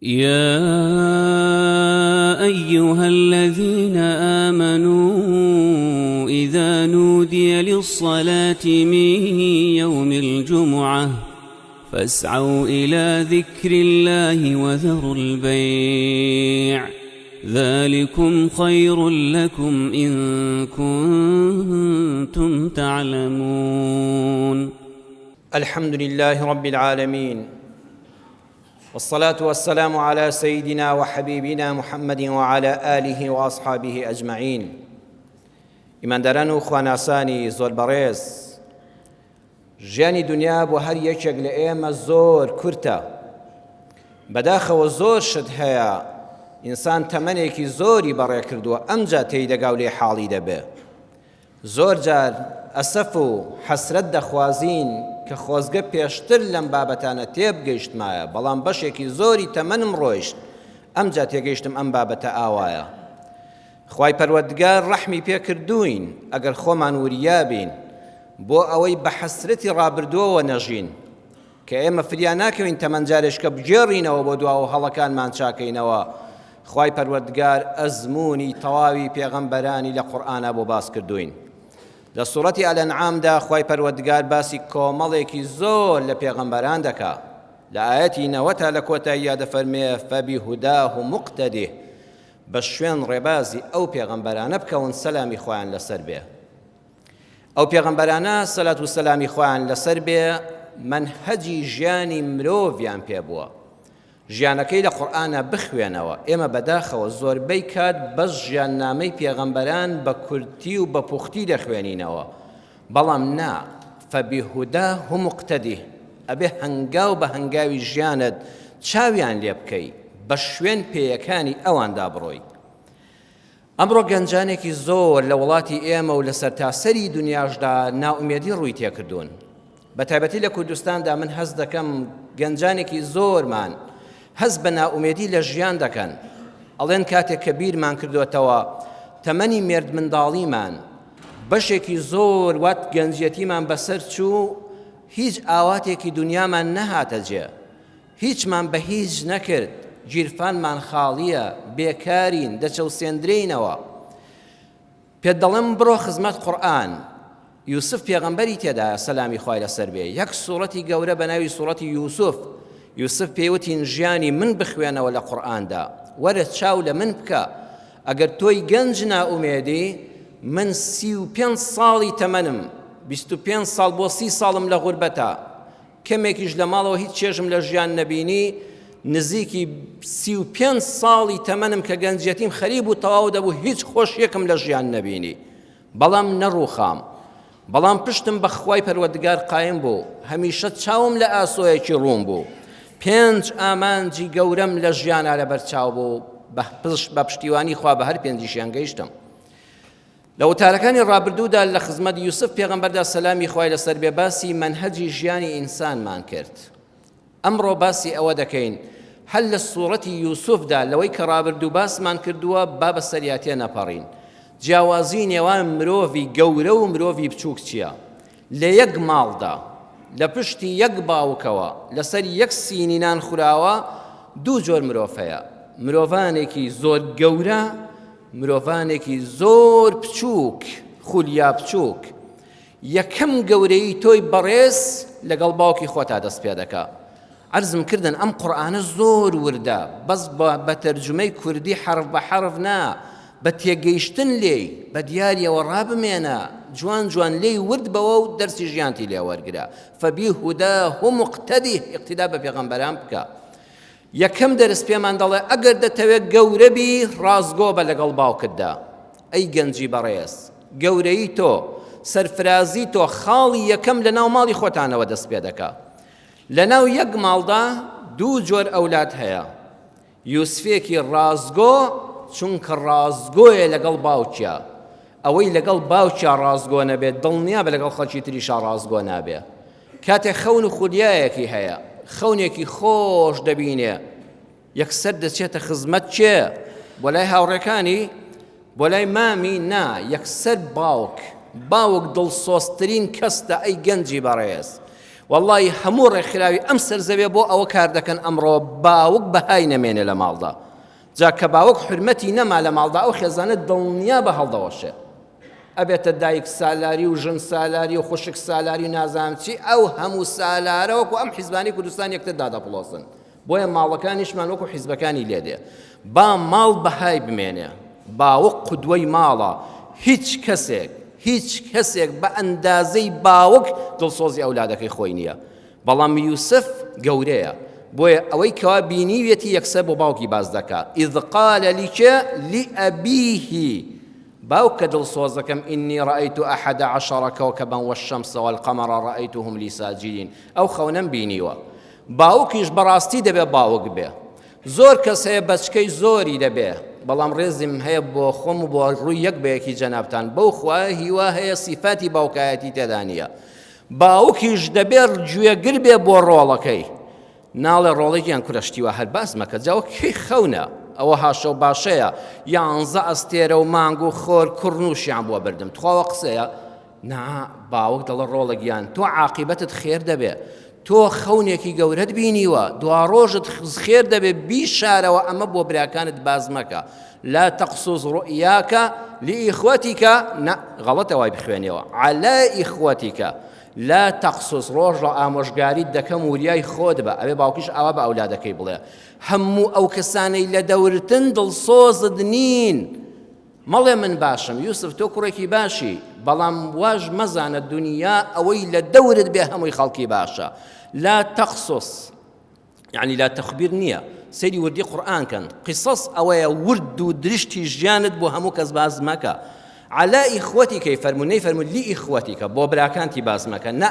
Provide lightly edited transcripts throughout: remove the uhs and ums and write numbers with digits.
يا أيها الذين آمنوا إذا نودي للصلاة من يوم الجمعة فاسعوا إلى ذكر الله وذروا البيع ذلكم خير لكم إن كنتم تعلمون. الحمد لله رب العالمين، والصلاة والسلام على سيدنا وحبيبنا محمد وعلى آله وأصحابه أجمعين. ئیمانداران و خواناسانی زۆر بەڕێز، ژیانی دنیا بۆ هەر یەکێک لە ئێمە زۆر کورتە، بەداخەوە زۆر شت هەیە، ئینسان تەمەنێکی زۆری بەڕێ کردووە، ئەمجا تێیدەگا و لێ حاڵی دەبێ. زۆر جار ئەسەف و حەسرەت دەخوازین کە خۆزگە پێشتر لەم بابەتانە تێبگەیشتمایە، بەڵام بەشێکی زۆری تەمەنم ڕۆیشت، ئەمجا تێگەیشتم ئەم بابەتە ئاوایە. خوای پەروەردگار ڕەحمی پێکردووین ئەگەر خۆمان وریابین بۆ ئەوەی بە حەسرەتی ڕابردووەوە نەژین، کە ئێمە فریان ناکەوین تەمەنجارێشکە بجێڕینەوە بۆ دواوە هەڵەکانمان چاکەینەوە. خوای پەروەردگار ئەزموونی تەواوی پێغەمبەرانی لە قورئانە بۆ باس کردوین. لە سوورەتی ئەلەنعامدا خوای پەروەردگار باسی کۆمەڵێکی زۆر لە پێغەمبەران دەکا. لە ئایەتی 90 تا لە کۆتاییدا دەفەرمێ فەبیهوداه مقتەدیه، بە شوێن ڕێبازی ئەو پێغەمبەرانە بکەون سەلامی خۆیان لەسەر بێ. ئەو پێغەمبەرانە سەلات و سەلامی خۆیان لەسەر بێ منهەجی ژیانی مرۆڤیان پێبووە، ژیانەکەی لە قورئانە بخوێنەوە. ئێمە بەداخەوە زۆربەی کات بەس ژیاننامەی پێغەمبەران بە کورتی و بە پوختی دەخوێنینەوە، بەڵام نا، فەبیهوداه مقتەدیه، ئەبێ هەنگاو بە هەنگاوی ژیانت چاویان لێ بکەی، بە شوێن پێیەکانی ئەواندا بڕۆی. ئەمڕۆ گەنجانێکی زۆر لە وڵاتی ئێمە و لە سەرتاسەری دنیاشدا ناومێدی ڕووی تێکردوون. بە تایبەتی لە کوردستاندا من هەز دەکەم گەنجانێکی زۆرمان هەز بە ناومێدی لە ژیان دەکەن. ئەڵێن کاتێک کە بیرمان کردوێتەوە تەمەنی مێرد منداڵیمان بەشێکی زۆر وات گەنجەتیمان بەسەر چوو، هیچ ئاواتێکی دنیامان نەهاتە جێ، هیچمان بە هیچ نەکرد، گیرفانمان خاڵیە، بێکارین، دەچەوسێندرینەوە. پێت دەڵێم بڕۆ خزمەت قورئان. یوسف پێغەمبەری تێدایە سەلامی خوای لەسەر بێ، یەک سوورەتی گەورە بە ناوی سوورەتی یوسف. یوسف پێیوتین ژیانی من بخوێنەوە لە قورئاندا، وەرە چاو لە من بکە، ئەگەر تۆی گەنج ناومێدی، من 35 ساڵی تەمەنم، 25 ساڵ بۆ 30 ساڵم لە غوربەتە، کەمێکیش لە ماڵەوە هیچ چێژم لە ژیان نەبینی، نزیکی 35 ساڵی تەمەنم کە گەنجەتیم خەریب و تەواو دەبوو، هیچ خۆشیەکم لە ژیان نەبینی، بەڵام نەڕووخام، بەڵام پشتم بە خوای پەروەردگار قایم بوو، هەمیشە چاوم لە ئاسۆیەکی ڕوون بوو، 5 ئامانجی گەورەم لە ژیانە لەبەرچاو بوو، بە پشتیوانی خوا بە هەر 5یان گەیشتم. لە وتارەکانی ڕابردوودا لە خزمەت یوسف پێغەمبەردا سەلامی خوای لەسەر بێ باسی منهەجی ژیانی ئینسانمان کرد. ئەمڕۆ باسی ئەوە دەکەین هەل لە سوورەتی یوسفدا لەوەی کە ڕابردوو باسمان کردووە با بە سەریاتێ نەپەڕین. جیاوازی نێوان مرۆڤی گەورە و مرۆڤی بچووک چییە؟ لە یەک ماڵدا لە پشتی یەک باوکەوە لەسەر یەک سینی نان خوراوە دوو جۆر مرۆڤ هەیە، مرۆڤانێکی زۆر گەورە، مرۆڤانێکی زۆر بچووک، خولیا بچووک. یەکەم گەورەی تۆی بەڕێز لەگەڵ باوکی خۆتا دەست پێ دەکا. عەرزم کردن ئەم قورئانە زۆر وردە، بەس بە تەرجمەی کوردی حرف بە حرف نا، بە تێگەیشتن لێی بە دیاریەوە ڕابمێنە، جوان جوان لێی ورد بەوە و دەرسی ژیانتی لێ وەرگرە. فەبیهوداه مقتەدیه، اقتیدا بە پێغەمبەران بکە. یەکەم دەرس پێمان دەڵێ ئەگەر دەتەوێت گەورە بی، ڕازگۆ بە لەگەڵ باوکتدا. ئەی گەنجی بەڕێز، گەورەی تۆ، سەرفرازی تۆ خاڵی یەکەم لە ناو ماڵی خۆتانەوە دەست پێ دەکا. لە ناو یەک ماڵدا دوو جۆر ئەولاد هەیە، یوسفێکی ڕازگۆ، چونکە ڕازگۆیە لەگەڵ باوکیە، ئەوەی لەگەڵ باوکیا ڕازگۆ نەبێت دڵنیا بە لەگەڵ خەڵکی تریشا ڕازگۆ نابێ. کاتێک خەون و خولیایەکی هەیە، خەونێکی خۆش دەبینێ، یەکسەر دەچێتە خزمەت چێ؟ بۆ لای هاوڕێکانی، بۆ لای مامی؟ نا، یەکسەر باوک دڵسۆزترین کەسە. ئەی گەنجی بەڕێز، والله هەموو ڕێکخراوی ئەم سەرزەوێ بۆ ئەوە کار دەکەن ئەمڕۆ باوک بەهای نەمێنێ لە ماڵدا. جا کە باوک حرمەتی نەما لە ماڵدا ئەو خێزانە دڵنیا بە هەڵدەوەشێ، ئەبێتە دایک سالاری و ژن سالاری و خوشک سالاری و نازانم چی، ئەو هەموو سالارە وەکو ئەم حیزبانی کوردستان یەکتر دادەپڵۆسن. بۆیە ماڵەکانیشمان وەکو حیزبەکانی لێدێ، با ماڵ بەهای بمێنێ. باوک قودوەی ماڵە، هیچ کەسێک بە ئەندازەی باوک دڵسۆزی ئەولادەکەی خۆی نییە. بەڵام یوسف گەورەیە، بۆیە ئەوەی کەوا بینیوێتی یەکسەر بۆ باوکی باز دەکا. ئیذ قال لأبيه باوک کە دڵسۆزەکەم ئینی ڕەئەیت ئەحەد عەشەڕە کەوکەبەن وەالشەمسە وەالقەمەڕ ڕەئەیتهم لی ساجدین. ئەو خەونەم بینیوە. باوکیش بەڕاستی دەبێ باوک بێ. زۆر کەس هەیە بەچکەی زۆری دەبێ، بەڵام ڕێزیم هەیە بۆ خۆم و بۆ ڕووی یەک بەیەکی جەنابتان بەو خوایە هیوا هەیە سیفاتی باوکایەتی تێدا نییە. باوکیش دەبێت گوێگر بێ بۆ ڕۆڵەکەی. ناڵێ ڕۆڵێکیان کوڕشتیوە هەر باس مەکە، جاوە کەی خەونە ئەوە هاشە و باشەیە، 11 ئەستێرە و مانگ و خۆر کوڕنووشیان بۆ بردم. تخواوە قسەیە نا باوک دەڵە ڕۆڵەگیان تۆ عاقیبەتت خێر دەبێ، تۆ خەونێکی گەورەت بینیوە، دوا ڕۆژت خێر دەبێ بیشارەوە ئەمە بۆ براکانت باز مەکە. لا تقصص رؤياك لإخوتك غلط وای بخوێنەوە على إخوتك لا تقصص ڕۆژ ڕە ئامۆژگاریت دەکەم وریای خۆت بە ئەوێ باوکیش ئەوە بە ئەولادەکەی بڵێ هەموو ئەو کەسانەی لە دەورتن دڵسۆزت نین. مەڵێ من باشم یوسف تۆ کوڕێکی باشی، بەڵام واژ مەزانە دنیا ئەوەی لە دەورت بێ هەمووی خەڵکی باشە. لا تقصص يعني لا تخبیر نییە، سەیری وردی قورئان کەن. قیسەس ئەوەیە ورد و درشتی ژیانت بۆ هەموو کەس باز مەکە. على إخوتك فەرموو نەیفەرموو لی ئیخوەتیکە بۆ براکانتی باز مەکە، نە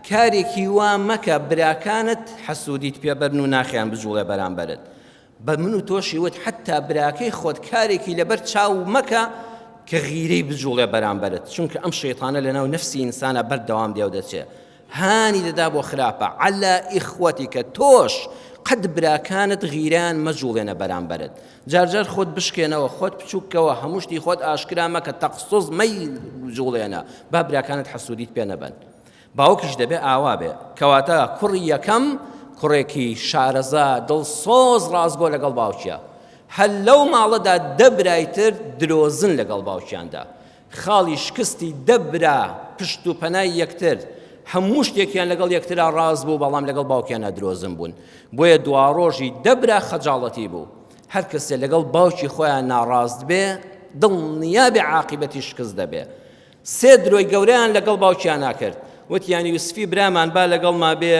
کارێکی وا مەکە براکانت حەسوودیت پێبەرن و ناخیان بجوڵێ بەرامبەرت. بە من و تۆشی وت حتا براکەی خۆت کارێکی لەبەر چاو مەکە کە غیرەی بجوڵێ بەرامبەرت، چونکە ئەم شەیطانە لەناو نەفسی ئینسانە بەردەوام دێو دەچێ، هانی دەدا بۆ خراپە. على إخوتك تۆش قەت براکانت غیران مەجوڵێنە بەرامبەرت. جارجار خۆت بشکێنەوە، خۆت بچووکەوە، هەموو شتی خۆت ئاشکرا مەکە، تەقسوز مەی جوڵێنە، با براکانت حەسوودیت پێ نەبن. باوکیش دەبێ ئاوا بێ، کەواتە کوڕی یەکەم کوڕێکی شارەزا دڵسۆز ڕازگۆ لەگەڵ باوکیە. هەل لەو ماڵەدا دەبرایتر درۆزن لەگەڵ باوکیاندا، خاڵی شکستی دەبرا پشت و پەنای یەکتر، هەموو شتێکیان لەگەڵ یەکترا ڕاز بوو، بەڵام لەگەڵ باوکیانە درۆزن بوون. بۆیە دوا ڕۆژی دەبرا خەجاڵەتی بوو. هەر کەسێ لەگەڵ باوکی خۆیان ناڕاست بێ دڵنیا بێ عاقیبەتی شکست دەبێ. سێ درۆی گەورەیان لەگەڵ باوکیان ناکرد، وتیان یوسفی برامان با لەگەڵ ما بێ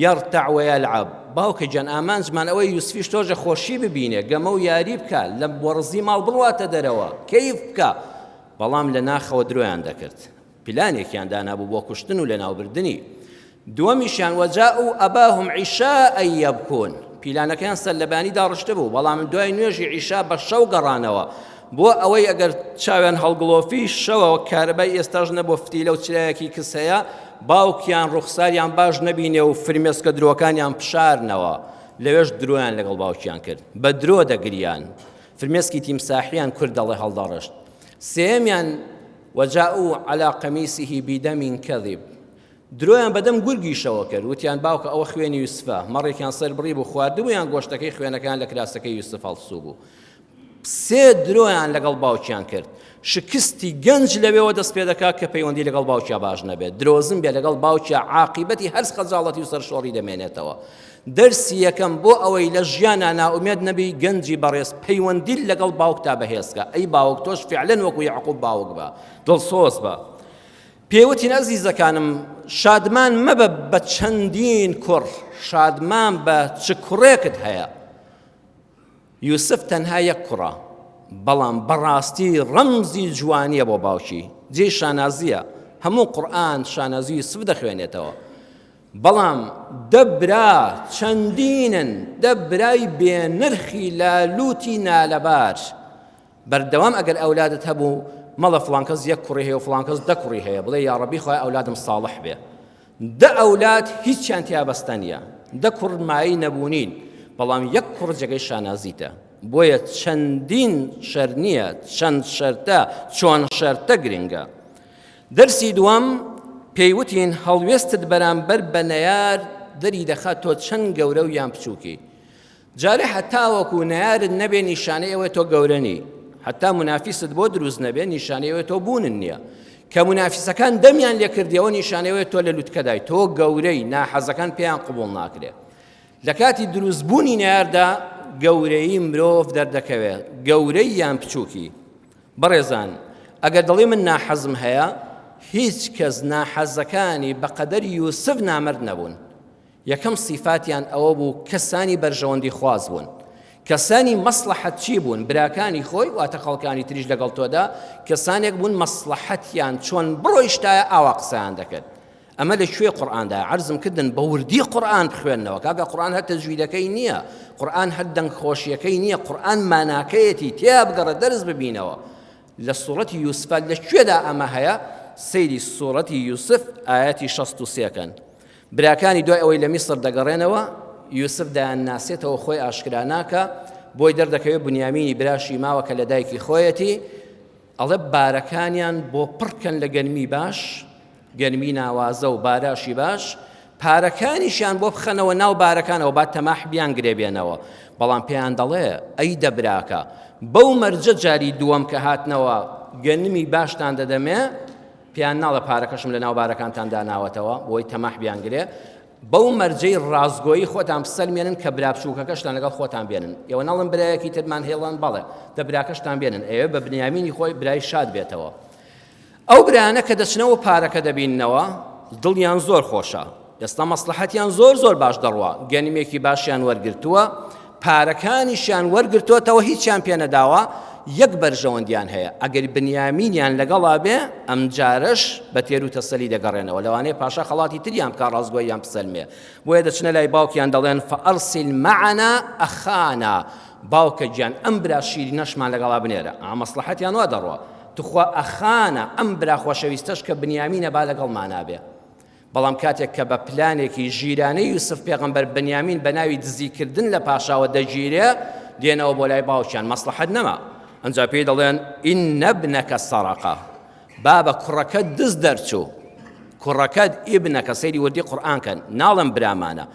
یەرتەع وەیەلعەب. باوکە گیان ئامانجمان ئەوەی یوسفیش تۆژە خۆشی ببینێ، گەمە و یاری بکە، لە وەڕزی ماڵ بڕواتە دەرەوە، کەیف بکە. بەڵام لە ناخەوە درۆیان دەکرد، پلانێکیان دانابوو بۆ کوشتن و لەناوبردنی. دووەمیشیان وەجاءوا ئەباهم عیشاء یەبکون، پیلانەکەیان سەرلەبانی داڕشتە بوو، بەڵام دوای نوێژی عیشا بە شەو گەڕانەوە، بۆ ئەوەی ئەگەر چاویان هەڵگڵۆفی شەوەوە کارەبای ئێستاژ نەبوو فتیلە و چرایەکی کس هەیە، باوکیان ڕوخساریان باش نەبینێ و فرمێسکە درۆکانیان پشارنەوە. لەوێش درۆیان لەگەڵ باوکیان کرد، بە درۆ دەگریان، فرمێسکی تیمساحیان کورد دەڵێ هەڵدەڕشت. سێمیان وەجاءوا على قەمیسه بدەم کەذب، درۆیان بەدەم گورگیشەوە کرد، وتیان باوکە ئەوە خوێنی یوسفە، مەڕێکیان سەر بڕی بوو خواردبوویان گۆشتەکەی خوێنەکان لە کراسەکەی یوسف هەڵسوو بوو. سێ درۆیان لەگەڵ باوکیان کرد. شکستی گەنج لەوێەوە دەست پێ دەکات کە پەیوەندی لەگەڵ باوکیا باش نەبێت، درۆزن بێ لەگەڵ باوکیا عاقیبەتی هەر خەجاڵەتی و سەرشۆڕی دەمێنێتەوە. دەرسی یەکەم بۆ ئەوەی لە ژیانە ناومێد نەبی گەنجی بەڕێز پەیوەندی لەگەڵ باوکتا بەهێزکە. ئەی باوک تۆش فعلەن وەکو یعقوب باوک بە، دڵسۆز بە. پێوتین ئەزیزەکانم شادمان مەبە بە چەندین کوڕ، شادمان بە چ کوڕێکت هەیە. یوسف تەنها یەک کوڕە، بەڵام بەڕاستی ڕەمزی جوانیە بۆ باوکی، جێی شانازیە، هەموو قورئان شانازی یوسف دەخوێنێتەوە. بەڵام دەبرا چەندینن، دەبرای بێنرخی لالوتی نالەبار. بەردەوام ئەگەر ئەولادت هەبوو مەڵە فڵان کەس یەک کوڕی هەیە و فڵان کەس 10 کوڕی هەیە، بڵێ یا ڕەبی خۆی ئەولادم ساڵح بێ. 10 ئەولاد هیچیان تیا بەستە نییە، 10 کوڕ مایی نەبوونین، بەڵام یەک کوڕ جێگەی شانازیتە. بۆیە چەندین شەر نییە، چەند شەرتە، چۆن شەرتە گرنگە. دەرسی دووەم پێیوتین هەڵوێستت بەرامبەر بە نەیار دەری دەخات تۆ چەند گەورە و یان بچووکی. جارێ هەتاوەکو نەیارت نەبێ نیشانەی ئەوە تۆ گەورەنی، هەتا منافیست بۆ دروست نەبێ نیشانەی ئەوە تۆ بوونن نییە. کە منافیسەکان دەمیان لێکردیەوە نیشانەی ئەوە تۆ لە لوتکەدای، تۆ گەورەی، ناحەزەکان پێیان قبوڵ ناکرێت. لە کاتی دروستبوونی نەیاردا گەورەی مرۆڤ دەردەکەوێت، گەورەی یان بچووکی. بەڕێزان، ئەگەر دەڵێ من ناحەزم هەیە، هیچ کەس ناحەزەکانی بەقەدەری یوسف نامەرد نەبوون. یەکەم صیفاتیان ئەوە بوو کەسانی بەرژەوەندی خواز بوون، کەسانی مەسلحەت چی بوون؟ براکانی خۆی واتە خەڵکانی تریش لەگەڵ تۆدا کەسانێک بوون مەسلحەتیان چۆن بڕۆیشتایە ئاوا قسەیان دەکرد. ئەمە لەکوێ قورئاندا عەرزم کردن بە وردی قورئان بخوێننەوە. کاکە قورئان هەر تەجویدەکەی نییە، قورئان هەر دەنگخۆشیەکەی نییە، قورئان ماناکەیەتی تێیا بگەڕە دەرز ببینەوە. لە سوورەتی یوسفە لەکوێدا ئەمە هەیە؟ سەیری سوورەتی یوسف ئایەتی 63 براکانی دوای ئەوەی لە میسر دەگەڕێنەوە، یوسف دایان ناسێتەوە خۆی ئاشکرا ناکە، بۆی دەردەکەوێت بنیامینی براشی ماوە کە لە دایکی خۆیەتی، ئەڵێ بارەکانیان بۆ پڕکەن لە گەنمی باش، گەنمی ناوازە و باراشی باش، پارەکانیشیان بۆ بخەنەوە ناو بارەکانەوە با تەماح بیان گرێبێنەوە. بەڵام پێیان دەڵێ ئەی دەبراکە بەو مەرجە جاری دووەم کە هاتنەوە گەنمی باشتان دەدەمێ، پیان ناڵە پارەکەشم لە ناو بارەکانتان داناوەتەوە بۆی تەماح بیان گرێ، بەو مەرجەی ڕازگۆیی خۆتان بسەلمێنن کە برابچووکەکەشتان لەگەڵ خۆتان بێنن. ئێوە ناڵم برایەکی ترمان هێڵان بەڵێ دەبراکەشتان بێنن، ئێوە بە بنیامینی خۆی برای شاد بێتەوە. ئەو برایانە کە دەچنەوە پارەکە دەبیننەوە دڵیان زۆر خۆشە، ئێستا مەسلحەتیان زۆر باش دەڕوە، گەنمێکی باشیان وەرگرتووە، پارەکانیشیان وەرگرتووەتەوە، هیچیان پێ نەداوە، یەک بەرژەوەندیان هەیە. ئەگەر بنیامینیان لەگەڵا بێ ئەم جارش بە تێر و تەسەلی دەگەڕێنەوە، لەوانەیە پاشا خەڵاتی تریان بکە ڕازگۆییان بسەلمێ. بۆیە دەچنە لای باوکیان دەڵێن فەئەرسیل مەعەنا ئەخانا، باوکە گیان ئەم برا شیرینەشمان لەگەڵا بنێرە. مەسلحەتیان وا دەڕوە، توخوا ئەخانە ئەم برا خۆشەویستەش کە بنیامینە با لەگەڵمانە بێ. بەڵام کاتێک کە بە پلانێکی ژیرانەی یوسف پێغەمبەر بنیامین بە ناوی دزیکردن لە پاشاوە دەگیرێ، دێنەوە بۆ لای باوکیان، مەسلحەت نەما. ئەنجا پێی دەڵێن ئین ابنەکە سەرەقە، بابە کوڕەکەت دز دەرچوو، کوڕەکەت ئیبنەکە. سەیری وردی قورئانکەن، ناڵم برامانە،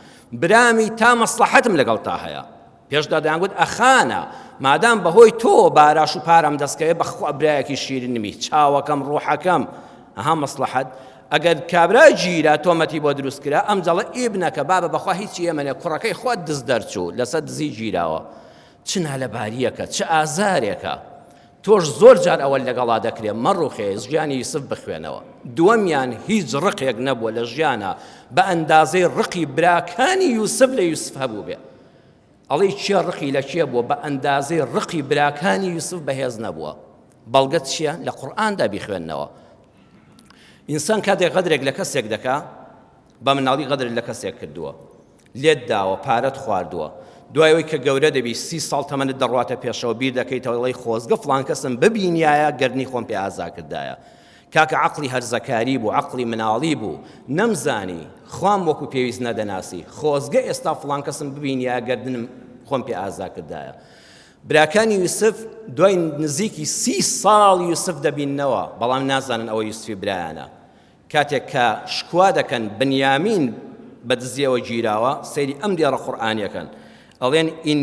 برامی تا مەسلحەتم لەگەڵ تا هەیە. پێشدا دەیانگوت ئەخانە، مادام بەهۆی تۆ باراش و پارەم دەستکەوێ بەخوا برایەکی شیرنمی، چاوەکەم ڕوحەکەم، ئەها مەسلحەت. ئەگەر کابرا گیرا تۆمەتی بۆ دروست کرا، ئەم جەڵە ئیبنەکە بابە بەخوا هیچی ئێمەنێ، کوڕەکەی خۆت دز دەرچوو لەسەر دزی گیراوە. چ نالەباریەکە، چ ئازارێکە. تۆش زۆر جار ئەوە لەگەڵا دەکرێت مەڕوخێ ژیانی یوسف بخوێنەوە. دووەمیان هیچ ڕقێک نەبووە لە ژیانە بە ئەندازەی ڕقی براکانی یوسف لە یوسف هەبوو بێ. ئەڵێ چیە ڕقی لە چیە بووە؟ بە ئەندازەی ڕقی براکانی یوسف بەهێز نەبووە. بەڵگەت چییە؟ لە قورئاندا بیخوێننەوە. ئینسان کاتێک غەدرێک لە کەسێک دەکا، بە مناڵی غەدر لە کەسێک کردووە، لێت داوە، پارەت خواردووە، دوایەوەی کە گەورە دەبی 30 ساڵ تەمەنت دەڕواتە پێشەوە، بیر دەکەیتەوە دەڵێی خۆزگە فڵان کەسم ببینایە گەرنی خۆم پێ ئازا کردایە. کاکە عەقڵی هەرزەکاری بوو، عەقڵی مناڵی بوو، نەمزانی خوام وەکو پێویست نەدەناسی، خۆزگە ئێستا فڵان کەسم ببینایە گەردنم خۆم پێ ئازا کردایە. براکانی یوسف دوای نزیکی 30 ساڵ یوسف دەبیننەوە، بەڵام نازانن ئەوە یوسفی برایانە. کاتێک کە شکوا دەکەن بنیامین بە دزیەوە گیراوە، سەیری ئەم دیێڕە قورئانیەکەن، ئەڵێن ئین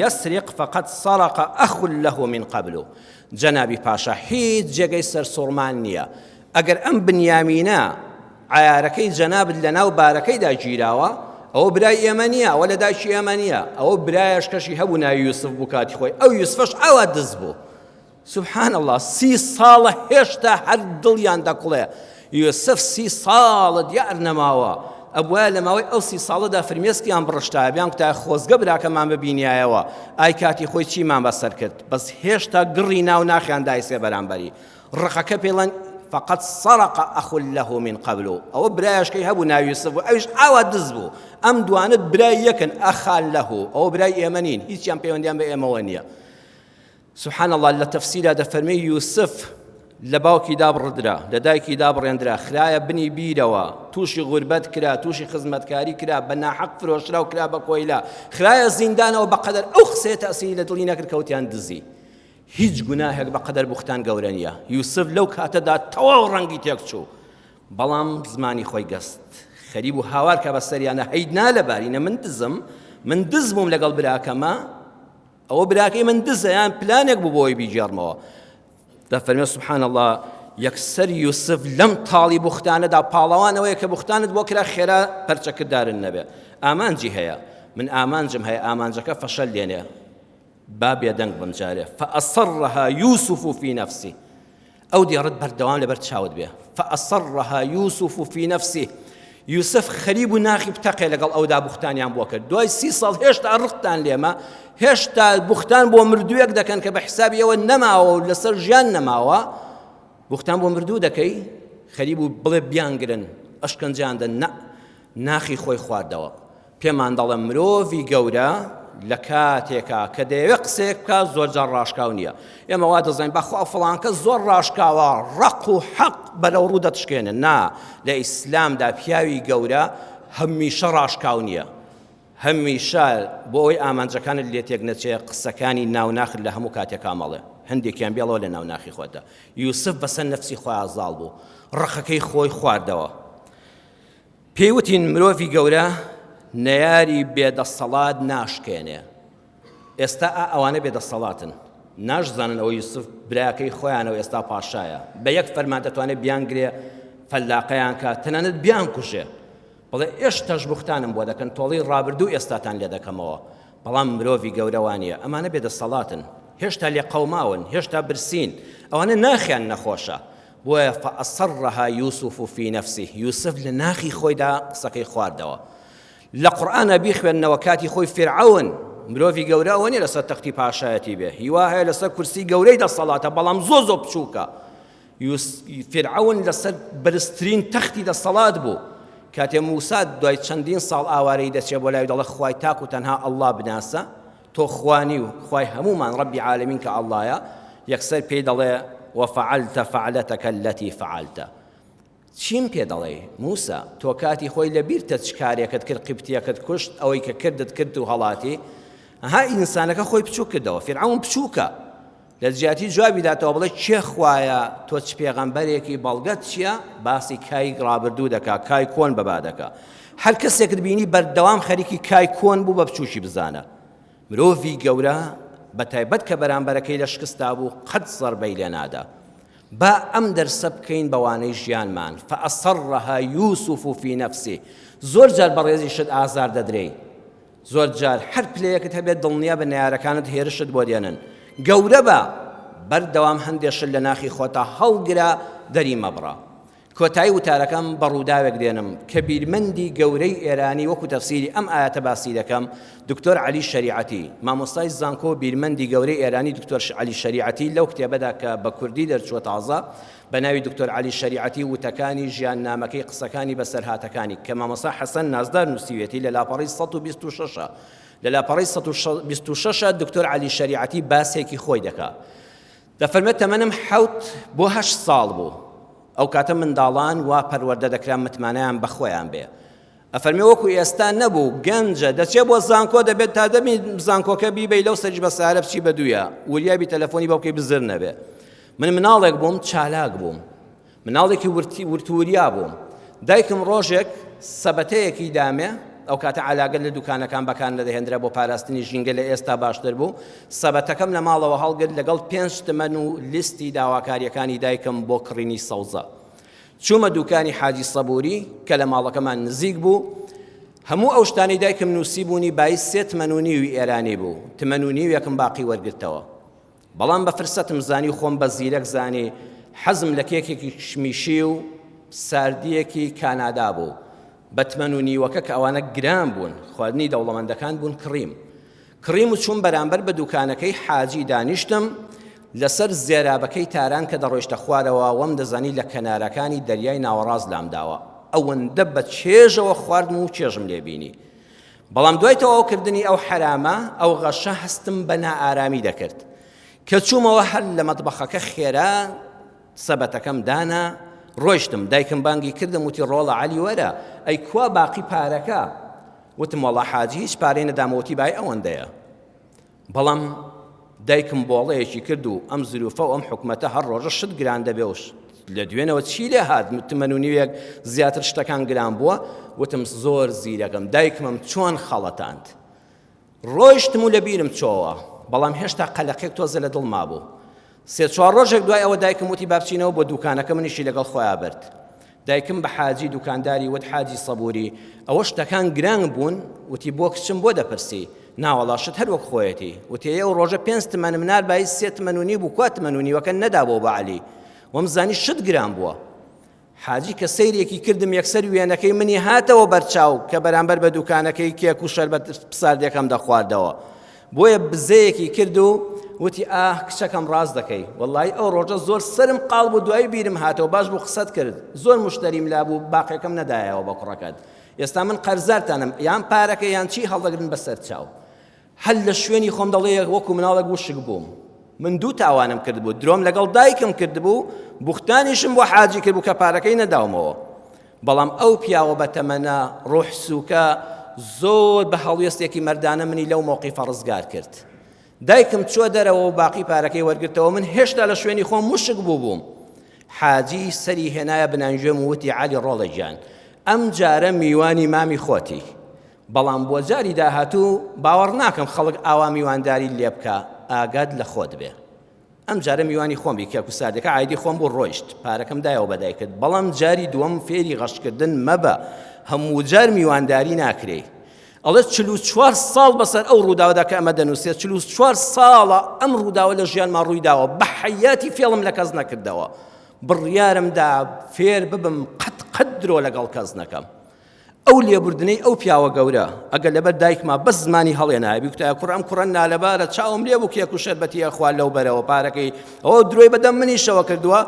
یەسرق فەقەد سەرەق ئەخ له من قبل. جەنابی پاشا هیچ جێگەی سەرسوڕمان نییە. ئەگەر ئەم بنیامینە عیارەکەی جەنابت لە ناو بارەکەیدا گیراوە، ئەوە برای ئێمە نییە، ئەوە لە دایکی ئێمە نییە، ئەوە برایەش کەشی هەبوو ناوی یوسف بوو کاتی خۆی، ئەو یوسفەش ئەوە دز بوو. سبحان الله، 30 ساڵە هێشتا هەر دڵیان دەکوڵێ یوسف 30 ساڵە دیار نەماوە. ئەبوایە لە ماوەی ئەو 30 ساڵەدا فرمێسکیان بڕشتایە، بیان کوتای خۆزگە براکەمان ببینایەوە، ئای کاتی خۆی چیمان بەسەر کرد، بەس هێشتا گڕی ناو ناخیان دایسێ بەرامبەری. ڕقەکە پێڵەن فقط سرق أخ له من قبل، أو برايش كي هبو ناوي يوسف أوش أو دزبو أم دوانت براي يكن أخا له أو براي إيمانين هيك يام بيونديان بإيمانية. سبحان الله، لتفسير هذا فرمي يوسف لباوكي دابر ردرا لدايكي دابر يندرا خلايا بني بيروا توشي غربت كرا توشي خدمت كاري كرا بنا حق فروشرا وكرا بكويلا خلايا زندان وبقدر أخسي تأسيل دلينا كركوتيان دزي هیچ گوناهێک بەقەدەر بوختان گەورە نییە. یوسف لەو کاتەدا تەواو ڕەنگی تێک چوو، بەڵام زمانی خۆی گەست خەریب و هاوار کە بە سەریانە هەیدنا لە بارینە من دز بووم لەگەڵ براکەمە ئەوە براکەی من دزە یان پلانێک بوو بۆی بیجێڕمەوە دەفەرمێ سبحان الله یەکسەر یوسف لەم تاڵی بوختانەدا پاڵەوانەوەیە کە بوختانت بۆ کرا خێرا پەرچەکرددارن نەبێ ئامانجی هەیە من ئامانجم هەیە ئامانجەکە فەشەل لێنێ با بێدەنگ بم جارێ فأصرها يوسف في نفسه ئەو دیێڕت بەردەوام لەبەر چاوت بێ فأصرها يوسف في نفسه یوسف خەریب و ناخی بتەقێ لەگەڵ ئەودا بوختانیان بۆ کرد دوای 30 ساڵ هێشتا ڕقتان لێمە هێشتا بوختان بۆ مردوویەک دەکەن کە بە حسابی ئەوە نەماوە و لەسەر ژیان نەماوە بوختان بۆ مردوو دەکەی خەریب و بڵێ بیانگرن ئەشکەنجیان دەن ناخی خۆی خواردەوە پێمان دەڵێ مرۆڤی گەورە لە کاتێکا کە دەیەوێت قسەیەک بکات زۆر جار ڕاشکاو نییە ئێمە وا دەزانین بەخوا فڵانکە زۆر ڕاشکاوە ڕق و حەق بەرەو ڕوو دەتشکێنن نا لە ئیسلامدا پیاوی گەورە هەمیشە ڕاشکاو نییە هەمیشە بۆ ئەوەی ئامانجەکانت لێ تێک نەچێ قسەکانی ناوناخت لە هەموو کاتێکا مەڵێ هەندێکیان بێڵەوە لە ناوناخی خۆتە یوسف بەسەر نەفسی خۆی ئازاڵ بوو ڕقەکەی خۆی خواردەوە پێی وتین مرۆڤی گەورە نەیاری بێدەسەڵات ناشکێنێ ئێستا ئەوانە بێدەسەڵاتن ناشزانن ئەوە یوسف براکەی خۆیانەوە ئێستا پاشایە بە یەک فەرمان دەتوانێت بیانگرێ فەلاقەیان کات تەنانەت بیان کوژێ بەڵێ ئێشتاش بوختانم بۆ دەکەن تۆڵی ڕابردوو ئێستاتان لێ دەکەمەوە بەڵام مرۆڤی گەورەوانیە ئەمانە بێدەسەڵاتن هێشتا لێ قەوماون هێشتا برسین ئەوانە ناخیان نەخۆشە بۆیە فأصرها يوسف في نفسه یوسف لە ناخی خۆیدا قسەکەی خواردەوە لە قورئانە بیخوێننەوە کاتی خۆی فرعون مرۆڤی گەورە ئەوە نیە لەسەر تەختی پاشایەتی بێ هیوا هەیە لەسەر کورسی گەورەی دەسەڵاتە بەڵام زۆ بچووکە فرعون لەسەر بەرزترین تەختی دەسەڵات بوو کاتێ موسا دوای چەندین ساڵ ئاوارەی دەچێ بۆ لای دەڵێ خوای تاک و تەنها ئەڵڵا بناسە تۆ خوانی و خوای هەمومان ڕەبی عالەمین کە ئەڵڵایە یەکسەر پێی دەڵێ وفعلت فعلتك التي فعلت چیم پێ دەڵێ موسا تۆ کاتی خۆی لەبیرتە چ کارێکت کرد قیبتیەکەت کوشت ئەوەی کە کردت کرد و هەڵاتی ها ئینسانەکە خۆی بچوو کردەوە فرعون بچووکە لە جیاتی جوابی داتەوە بڵێ کێ خوایە تۆ چ پێغەمبەرێکی بەڵگەت چییە باسی کای ڕابردوو دەکا کای کۆن بەبا دەکا هەر کەسێکت بینی بەردەوام خەریکی کای کۆن بوو بە بچووشی بزانە مرۆڤی گەورە بەتایبەت کە بەرامبەرەکەی لە شکستا بوو قەت زەربەی لێ نادا با ئەم دەرسە بکەین بەوانەی ژیانمان فأصرها يوسف في نفسه زۆر جار بەڕێزی شت ئازار دەدرێ زۆر جار هەر پلەیەکت هەبێت دڵنیا بە نەیارەکانت هێرشت بۆ دێنن گەورە بە بەردەوام هەندێشت لە ناخی خۆتا هەڵگرا دەری مەبڕە کۆتایی وتارەکەم بە ڕووداوێک دێنم کە بیرمەندی گەورەی ئێرانی وەکو تەفسیری ئەم ئاەتە باسی دەکەم دکتۆر عەلی شەریعەتی مامۆستای زانکۆ بیرمەندی گەورەی ئێرانی دکتۆر عەلی شەریعەتی لەو کتێبەدا کە بە کوردی دەرچووە تازە بە ناوی دکتۆر عەلی شەریعەتی وتەکانی ژیاننامەکەی قسەکانی بەسەرهاتەکانی کە مامۆستا حەسەن نازدار نووسیوێتی لە لاپەڕەی 126 لە لاپەڕەی 126 دکتۆر عەلی شەریعەتی باسێکی خۆی دەکا دەفەرمێت تەمەنم 7 بۆ 8 ساڵ بوو ئەو کاتە منداڵان وا پەروەردە دەکران متمانەیان بەخۆیان بێ ئەفەرمێ وەکو ئێستا نەبوو گەنجە دەچێ بۆ زانکۆ دەبێت تا دەمی زانکۆکە بیبەی لەو سەرج بە سارە بچی بە دوویە وریابی تەلەفۆنی بەوکەی بزر نەبێ مناڵێک بووم چالاک بووم مناڵێکی ورتوریا بووم دایکم ڕۆژێک سەبەتەیەکی دامێ ئەو کاتە علاگەت لە دوکانەکان بەکار نەدەهێنرا بۆ پاراستنی ژینگە لە ئێستا باشتر بوو سەبەتەکەم لە ماڵەوە هەڵگرت لەگەڵ 5 تمەن و لیستی داواکاریەکانی دایکم بۆ کڕینی سەوزە چوومە دوکانی حاجی سەبووری کە لە ماڵەکەمان نزیک بوو هەموو ئەو شتانی دایکم نووسی بوونی بای 3 تمەن و نیوی ئێرانی بوو تمەن و نیویەکم باقی وەرگرتەوە بەڵام بە فرسەتم زانی خۆم بە زیرەک زانی حەزم لە کێکێکی کشمیشی و ساردیەکی کانادا بوو بە تمەن و نیوەکە کە ئەوانە گران بوون خواردنی دەوڵەمەندەکان بوون کڕیم و چوون بەرامبەر بە دوکانەکەی حاجی دانیشتم لەسەر زێرابەکەی تاران کە دەڕۆیشتە خوارەوە وەم دەزانی لە کەنارەکانی دەریای ناوەڕاست لامداوە ئەوەندە بە چێژەوە خواردم و چێژم لێبینی بەڵام دوای تەواوکردنی ئەو حرامە ئەو غەشە هەستم بە نائارامی دەکرد کە چوومەوە هەر لە مەتبەخەکە خێرا سەبەتەکەم دانا ڕۆیشتم دایکم بانگی کردم وتی ڕۆڵە عەلی وەرە ئەی کوا باقی پارەکە وتم وەڵا حاجی هیچ پارەی نەدامەوەتی بای ئەوەندەیە بەڵام دایکم بۆڵەیەکی کرد و ئەم زلوفە و ئەم حکومەتە هەر ڕۆژە شت گران دەبێ و لە دوێنەوە چی لێ هات تمەنونیوێک زیاتر شتەکان گران بووە وتم زۆر زیرەکەم دایکمم چۆن خەڵەتاند ڕۆیشتم و لە بیرم چۆوە بەڵام هێشتا قەلەقێک تۆزە لە دڵما بوو سێ چوار ڕۆژێک دوای ئەوە دایکم وتی با بچینەوە بۆ دوکانەکە منیشی لەگەڵ خۆیان برد دایکم بە حاجی دوکانداری وت حاجی سەبووری ئەوە شتەکان گران بوون وتی بۆ کچم بۆ دەپرسی ناوەڵا شت هەر وەک خۆیەتی وتی ئێوە ڕۆژە 5 تمەن منار بای 3 تمەنونی بوو 4 تمەنونیوەکە نەدا بۆ بەعەلی وەمزانی شت گران بووە حاجی کە سەیرێکی کردم یەکسەر وێنەکەی منی هاتەوە بەرچاو کە بەرامبەر بە دوکانەکەی کێک و شەربەت پساردێکم دەخواردەوە بۆیە بزەیەکی کرد و وتی کچەکەم ڕاست دەکەی وەڵڵی ئەو ڕۆژە زۆر سرم قاڵ بوو دوای بیرم هاتەوە باش بوو قسەت کرد زۆر مشتەریم لابوو باقیەکەم نەدایەوە بە کوڕەکەت ئێستا من قەرزارتانم یان پارەکە یان چی هەڵدەگرن بەسەر چاو هەل لە شوێنی خۆم دەڵێ وەکو مناڵێک وشک بووم من دوو تاوانم کرد بوو درۆم لەگەڵ دایکم کرد بوو بوختانیشم بۆ حاجی کرد بوو کە پارەکەی نەداومەوە بەڵام ئەو پیاوە بەتەمەنە ڕۆح سووکە زۆر بە هەڵوێستێکی مەردانە منی لەو مۆقیفە ڕزگار کرد دایکم چوە دەرەوە و باقی پارەکەی وەرگرتەوە من هێشتا لە شوێنی خۆم مشک بووم حاجی سەری هێنایە بنانگوێم وتی عالی ڕۆڵە گیان ئەم جارە میوانی مامی خۆتی بەڵام بۆ جاری داهاتوو باوەڕ ناکەم خەڵک ئاوا میوانداری لێ بکە ئاگاد لە خۆت بێ ئەم جارە میوانی خۆم بی کێک و ساردەکە عایدی خۆم بۆ ڕۆیشت پارەکەم دایەوە بە دایکت بەڵام جاری دووەم فێری غەشکردن مەبە هەموو جار میوانداری ناکرێ ئەڵێ 44 ساڵ بەسەر ئەو ڕووداوەدا کە ئەمە دەنووسێت 44 ساڵە ئەم ڕووداوە لە ژیانمان ڕوویداوە بە حەیاتی فێڵم لە کەس نەکردەوە بڕیارمدا فێر ببم قەت درۆ لەگەڵ کەس نەکەم ئەو لێبوردنەی ئەو پیاوە گەورە ئەگەر لەبەر دایکما بەس زمانی هەڵێنایە بیکوتایە کوڕم کوڕەن نالەبارە چاوم لێ بوو کێک و شەربەتیە خوار لەو بەرەوە پارەکەی ئەوە درۆی بەدەم منیشەوە کردووە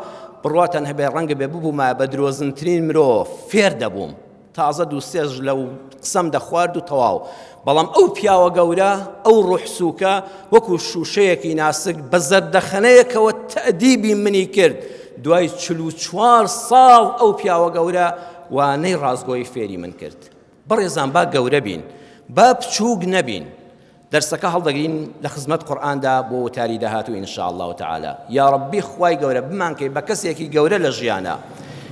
بڕواتەن هەبێ ڕەنگە بێ ببوومە بە درۆزنترین مرۆڤ فێر دەبووم تازە دوو سێژ لەو قسەم دەخوارد و تەواو بەڵام ئەو پیاوە گەورە ئەو ڕوح سووکە وەکو شوشەیەکی ناسک بە زەردەخەنەیەکەوە تەئدیبی منی کرد دوای 44 ساڵ ئەو پیاوە گەورە وانەی ڕازگۆی فێری من کرد بەڕێزان با گەورە بین با بچووک نەبین دەرسەکە هەڵدەگرین لە خزمەت قورئاندا بۆ وتاری داهاتوو ئینشاء الله تعالی یا ڕەبی خوای گەورە بمانکەی بە کەسێکی گەورە لە ژیانە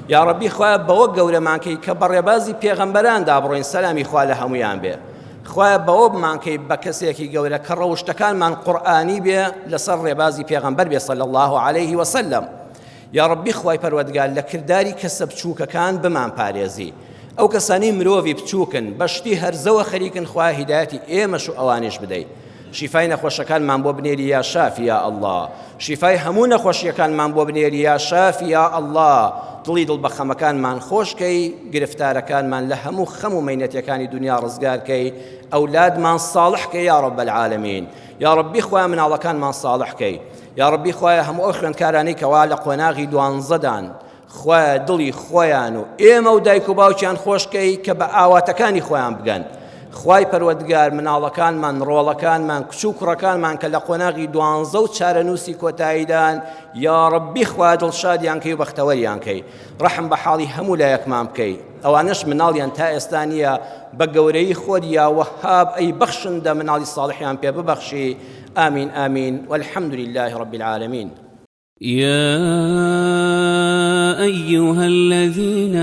یا ڕەبی خوای بەوە گەورەمانکەی کە بەڕێبازی پێغەمبەراندا بڕۆین سەلامی خوا لە هەمویان بێ خوای بەوە بمانکەی بە کەسێکی گەورە کە ڕەوشتەکانمان قورئانی بێ لەسەر ڕێبازی پێغەمبەر بێ صلی الله عليه وسلم یا ڕەبی خوای پەروەردگار لە کردداری کەسە بچووکەکان بمان پارێزی ئەو کەسانی مرۆڤی بچووکن بەشتی هەرزەوە خەریکن خوای هیدایەتی ئێمەش و ئەوانش بدەیت شیفای نەخۆشەکانمان بۆ بنێری یا شافی یا الله شیفای هەموو نەخۆشیەکانمان بۆ بنێری یا شافی یا الله دڵی دڵبەخەمەکانمان خۆشکەی گرفتارەکانمان لە هەموو خەم و مەینەتیەکانی دنیا ڕزگارکەی ئەولادمان ساڵحکە یا ڕەب العالەمین یا ڕەبی خوای مناڵەکانمان ساڵحکەی یا ڕەبی خوایە هەموو ئەو خوێندکارانەی کەوا لە قۆناغی دوانزەدان خوایە دڵی خۆیان و ئێمە و دایک و باوکیان خۆشکەی کە بە ئاواتەکانی خۆیان بگەن خوای پەروەردگار مناڵەکانمان ڕۆڵەکانمان کچ و کوڕەکانمان کە لە قۆناغی دوانزە و چارەنووسی کۆتاییدان یا ڕەبی خوا دڵشادیان کەی و بەختەوەریان کەی ڕەحم بە حاڵی هەموو لایەکمان بکەی ئەوانەش مناڵیان تا ئێستا نییە بە گەورەی خۆت یا وەهاب ئەی بەخشندە مناڵی ساڵحیان پێ ببەخشی آمين آمين والحمد لله رب العالمين يا أيها الذين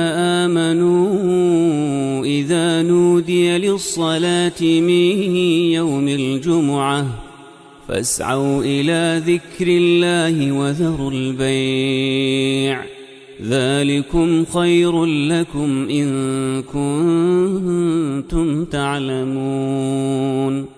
آمنوا إذا نودي للصلاة من يوم الجمعة فاسعوا إلى ذكر الله وذروا البيع ذلكم خير لكم إن كنتم تعلمون